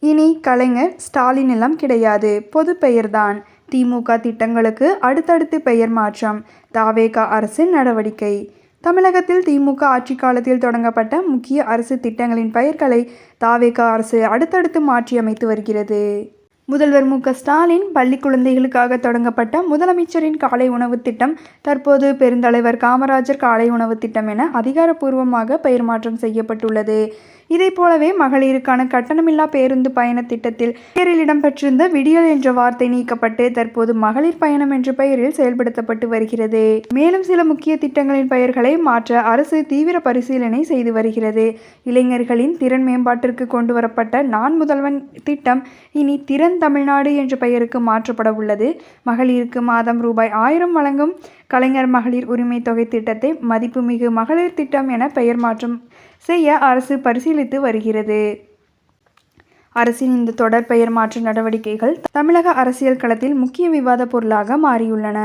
இனி கலைஞர் ஸ்டாலின் எல்லாம் கிடையாது, பொது பெயர்தான். திமுக திட்டங்களுக்கு அடுத்தடுத்து பெயர் மாற்றம், தாவேக அரசு நடவடிக்கை. தமிழகத்தில் திமுக ஆட்சி காலத்தில் தொடங்கப்பட்ட முக்கிய அரசு திட்டங்களின் பெயர்களை தாவேக அரசு அடுத்தடுத்து மாற்றியமைத்து வருகிறது. முதல்வர் மு.க.ஸ்டாலின் பள்ளி குழந்தைகளுக்காக தொடங்கப்பட்ட முதலமைச்சரின் காலை உணவு திட்டம் தற்போது பெருந்தலைவர் காமராஜர் காலை உணவு திட்டம் என அதிகாரப்பூர்வமாக பெயர் மாற்றம் செய்யப்பட்டுள்ளது. இதைப்போலவே மகளிருக்கான கட்டணமில்லா பேருந்து பயண திட்டத்தில் பெயரில் இடம்பெற்றிருந்த விடியல் என்ற வார்த்தை நீக்கப்பட்டு தற்போது மகளிர் பயணம் என்ற பெயரில் செயல்படுத்தப்பட்டு வருகிறது. மேலும் சில முக்கிய திட்டங்களின் பெயர்களை மாற்ற அரசு தீவிர பரிசீலனை செய்து வருகிறது. இளைஞர்களின் திறன் மேம்பாட்டிற்கு கொண்டு வரப்பட்ட நான் முதல்வன் திட்டம் இனி திறன் தமிழ்நாடு என்ற பெயருக்கு மாற்றப்பட உள்ளது. மகளிருக்கு மாதம் ரூ.1000 வழங்கும் கலைஞர் மகளிர் உரிமை தொகை திட்டத்தை மதிப்புமிகு மகளிர் திட்டம் என பெயர் மாற்றம் செய்ய அரசு பரிசீலித்து வருகிறது. அரசின் இந்த தொடர் பெயர் மாற்ற நடவடிக்கைகள் தமிழக அரசியல் களத்தில் முக்கிய விவாத பொருளாக மாறியுள்ளன.